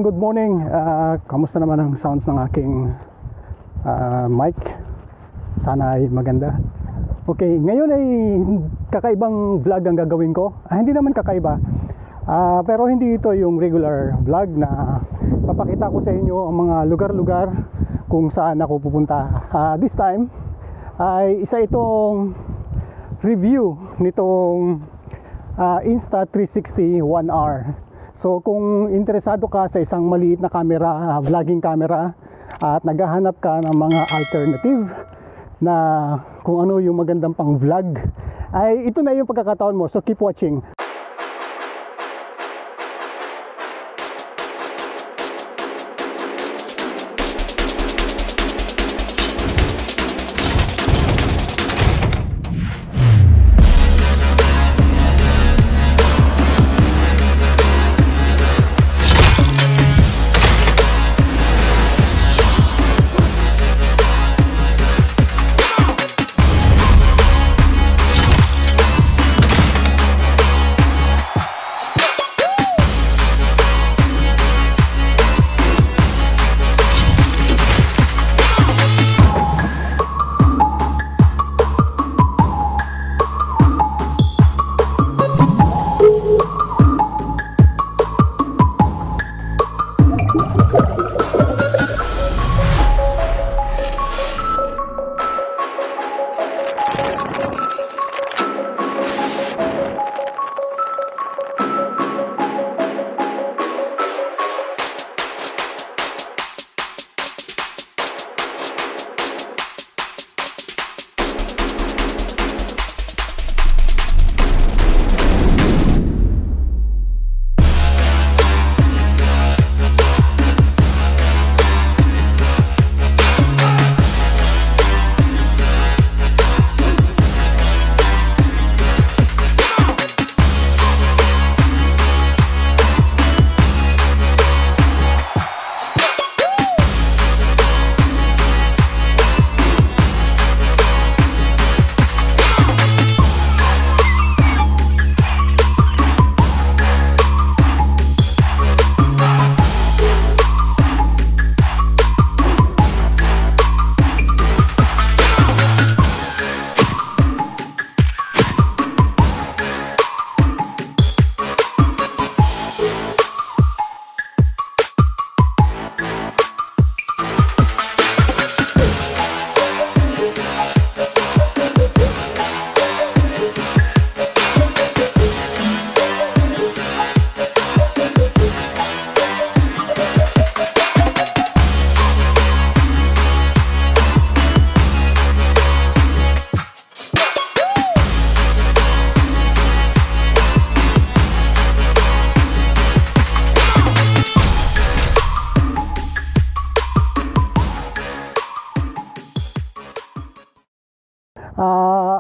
good morning. Kamusta naman ang sounds ng aking mic? Sana ay maganda. Okay, ngayon ay kakaibang vlog ang gagawin ko. Hindi naman kakaiba, pero hindi ito yung regular vlog na papakita ko sa inyo ang mga lugar-lugar kung saan ako pupunta. This time ay isa itong review nitong Insta360 1R. So kung interesado ka sa isang maliit na camera, vlogging camera, at naghahanap ka ng mga alternative na kung ano yung magandang pang vlog, ay ito na yung pagkakataon mo. So keep watching.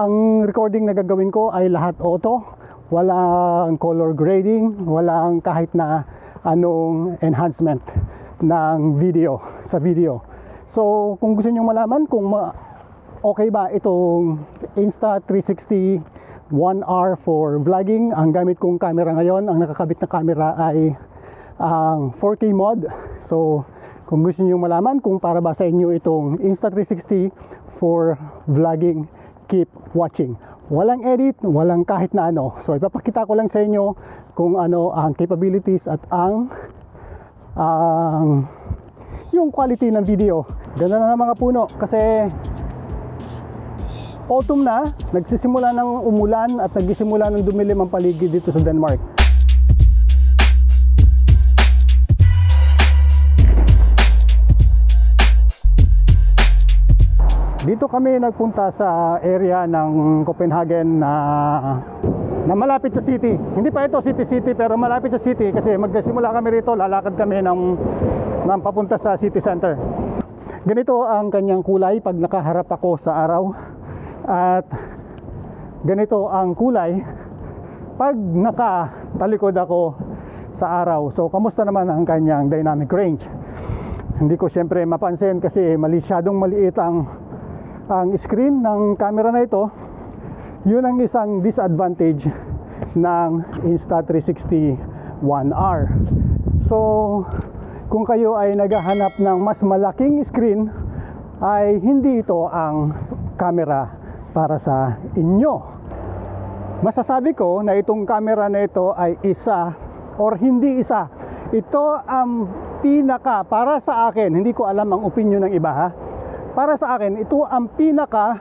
Ang recording na gagawin ko ay lahat auto, walang color grading, walang kahit na anong enhancement ng video sa video. So kung gusto niyo malaman kung okay ba itong Insta360 1R for vlogging, ang gamit kong camera ngayon, ang nakakabit na camera ay ang 4K mod. So kung gusto niyo malaman kung para ba sa inyo itong Insta360 for vlogging, keep watching. Walang edit, walang kahit na ano. So ipapakita ko lang sa inyo kung ano ang capabilities at ang yung quality ng video. Ganda na ng mga puno kasi autumn na, nagsisimula ng umulan at nagsisimula ng dumilim ang paligid dito sa Denmark. Dito kami nagpunta sa area ng Copenhagen na malapit sa city. Hindi pa ito city pero malapit sa city kasi magsimula kami rito, lalakad kami ng papunta sa city center. Ganito ang kanyang kulay pag nakaharap ako sa araw at ganito ang kulay pag nakatalikod ako sa araw. So kamusta naman ang kanyang dynamic range? Hindi ko siyempre mapansin kasi masyadong maliit ang screen ng camera na ito. Yun ang isang disadvantage ng Insta360 1R. So kung kayo ay naghahanap ng mas malaking screen, ay hindi ito ang camera para sa inyo. Masasabi ko na itong camera na ito ay isa or hindi isa. Ito ang pinaka, para sa akin, hindi ko alam ang opinion ng iba ha. Para sa akin, ito ang pinaka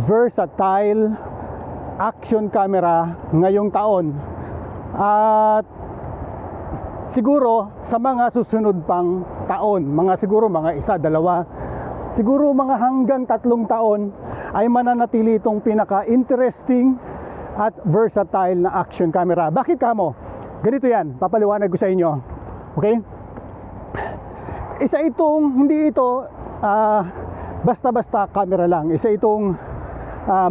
versatile action camera ngayong taon. At siguro sa mga susunod pang taon, siguro mga isa, dalawa, siguro mga hanggang 3 taon ay mananatili itong pinaka-interesting at versatile na action camera. Bakit kamo? Ganito yan, papaliwanag ko sa inyo. Okay? Isa itong, hindi ito basta-basta camera lang. Isa itong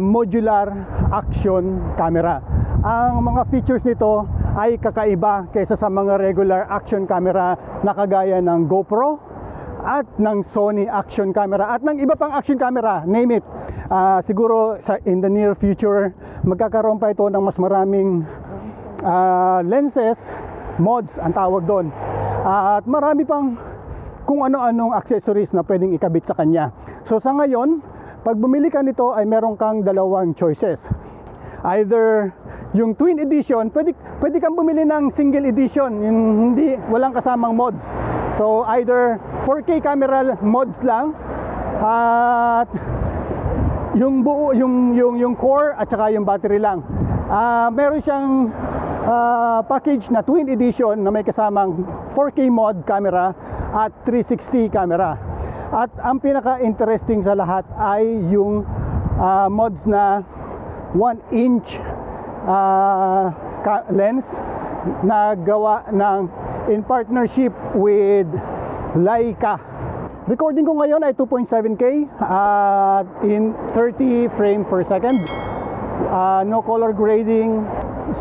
modular action camera. Ang mga features nito ay kakaiba kaysa sa mga regular action camera na kagaya ng GoPro at ng Sony action camera at ng iba pang action camera, name it. Siguro in the near future magkakaroon pa ito ng mas maraming lenses, mods ang tawag doon, at marami pang kung ano-anong accessories na pwedeng ikabit sa kanya. So sa ngayon, pag bumili ka nito ay meron kang dalawang choices. Either yung twin edition, pwede kang bumili ng single edition, yung hindi, walang kasamang mods. So either 4K camera mods lang at yung buo, yung core at saka yung battery lang. Meron siyang package na twin edition na may kasamang 4K mod camera at 360 camera. At ang pinaka-interesting sa lahat ay yung mods na 1-inch lens na gawa in partnership with Leica. Recording ko ngayon ay 2.7K in 30 frame per second. No color grading,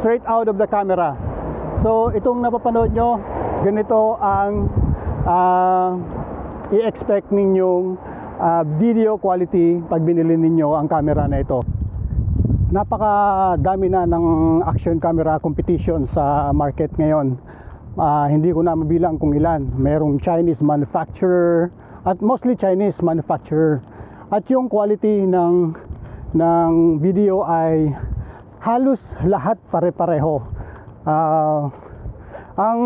straight out of the camera. So itong napapanood nyo, ganito ang i-expect ninyong video quality pag binili ninyo ang camera na ito. Napakadami na ng action camera competition sa market ngayon. Hindi ko na mabilang kung ilan. Merong Chinese manufacturer at mostly Chinese manufacturer. At yung quality ng video ay halos lahat pare-pareho. Ang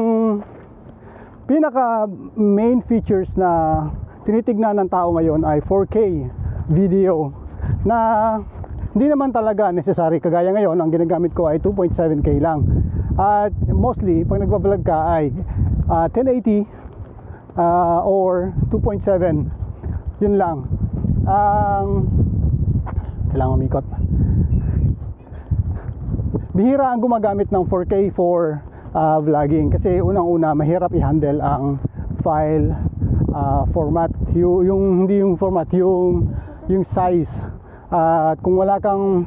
pinaka main features na tinitignan ng tao ngayon ay 4K video na hindi naman talaga necessary. Kagaya ngayon, ang ginagamit ko ay 2.7K lang. At mostly, pag nagbablog ka ay 1080 or 2.7. Yun lang. Kailangan umikot. Bihira ang gumagamit ng 4K for vlogging kasi unang-una mahirap i-handle ang file format, hindi yung format, yung size. At kung wala kang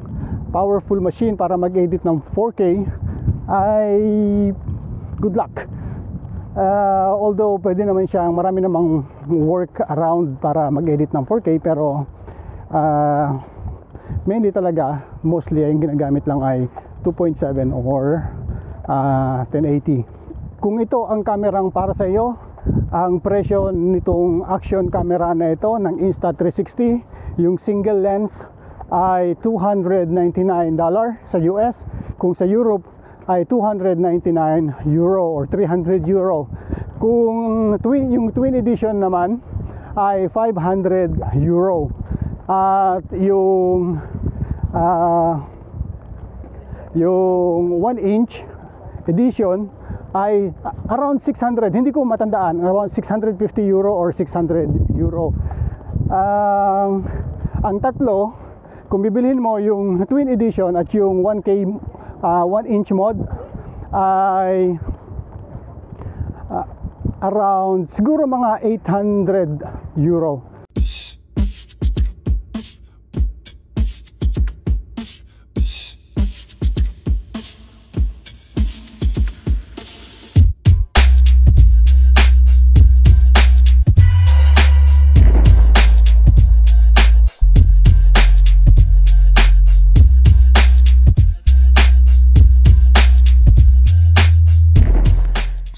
powerful machine para mag-edit ng 4K ay good luck. Although pwede naman siyang, marami namang work around para mag-edit ng 4K, pero mainly talaga mostly yung ginagamit lang ay 2.7 or 1080. Kung ito ang kamerang para sa iyo, ang presyo nitong action camera na ito ng Insta360, yung single lens ay $299 sa US. Kung sa Europe ay €299 or €300. Kung yung twin edition naman ay €500. At yung 1-inch edition ay around 600, hindi ko matandaan, around €650 or €600. Ang tatlo, kung bibilhin mo yung twin edition at yung 1-inch mod ay around siguro mga €800.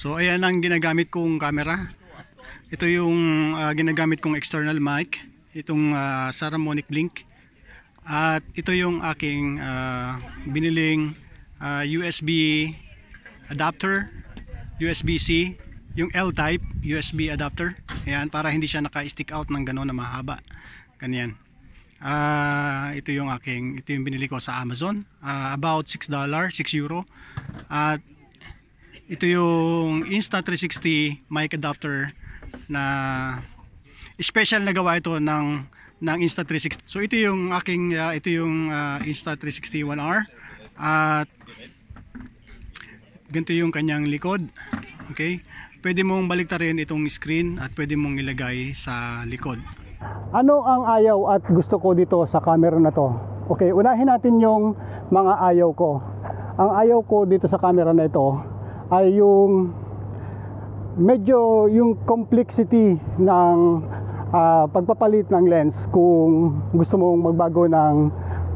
So ayan ang ginagamit kong camera. Ito yung ginagamit kong external mic, itong Saramonic Blink. At ito yung aking biniling USB adapter, USB-C, yung L-type USB adapter. Ayan, para hindi siya naka-stick out ng gano'n na mahaba. Ganyan. Ito yung binili ko sa Amazon. About $6, €6. At ito yung Insta360 mic adapter na special na gawa ito ng Insta360. So ito yung Insta360 1R. At ganito yung kanyang likod. Okay? Pwede mong baliktarin itong screen at pwede mong ilagay sa likod. Ano ang ayaw at gusto ko dito sa camera na to? Okay, unahin natin yung mga ayaw ko. Ang ayaw ko dito sa camera na ito ay yung medyo yung complexity ng pagpapalit ng lens kung gusto mong magbago ng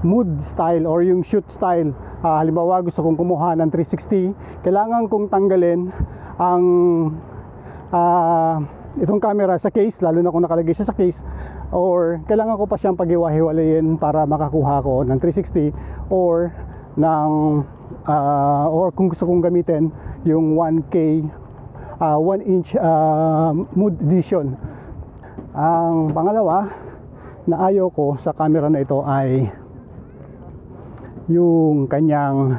mood style or yung shoot style. Halimbawa gusto kong kumuha ng 360, kailangan kong tanggalin ang itong camera sa case, lalo na kung nakalagay siya sa case, or kailangan ko pa siyang paghiwa-hiwalayin para makakuha ko ng 360 or or kung gusto kong gamitin yung 1K 1-inch mood edition. Ang pangalawa na ayaw ko sa camera na ito ay yung kanyang,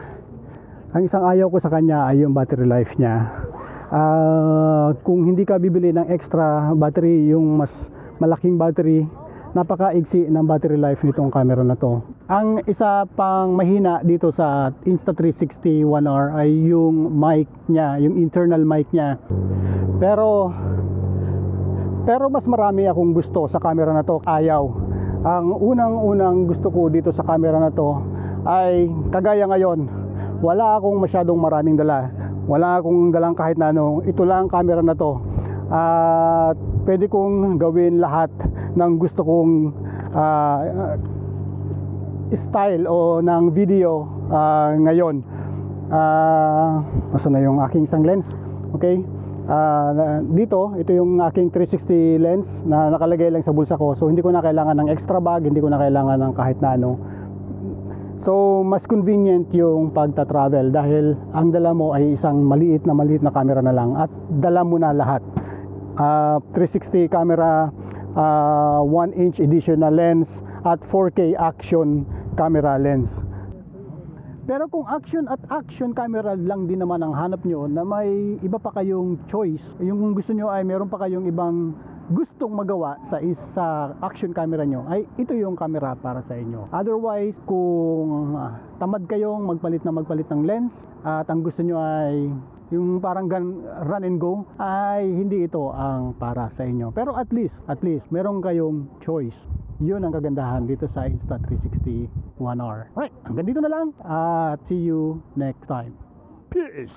ang isang ayaw ko sa kanya ay yung battery life niya. Kung hindi ka bibili ng extra battery, yung mas malaking battery, napakaigsi ng battery life nitong camera na to. Ang isa pang mahina dito sa Insta360 1R ay yung mic niya, yung internal mic niya. Pero mas marami akong gusto sa camera na to. Ayaw. Ang unang gusto ko dito sa camera na to ay kagaya ngayon, wala akong masyadong maraming dala. Wala akong dalang kahit na ano. Ito lang ang camera na to. At pwede kong gawin lahat ng gusto kong style o ng video ngayon. Nasaan na yung aking isang lens? Okay. Dito, ito yung aking 360 lens na nakalagay lang sa bulsa ko. So hindi ko na kailangan ng extra bag, hindi ko na kailangan ng kahit na ano. So mas convenient yung pagta-travel dahil ang dala mo ay isang maliit na camera na lang at dala mo na lahat. 360 camera, 1-inch edition na lens at 4K action camera lens. Pero kung action camera lang din naman ang hanap nyo, na may iba pa kayong choice, yung gusto nyo ay meron pa kayong ibang gustong magawa sa action camera nyo, ay ito yung camera para sa inyo. Otherwise, kung tamad kayong magpalit ng lens at ang gusto nyo ay yung parang run and go, ay hindi ito ang para sa inyo. Pero at least meron kayong choice. Yun ang kagandahan dito sa Insta360 1R. Alright, hanggang dito na lang at see you next time. Peace!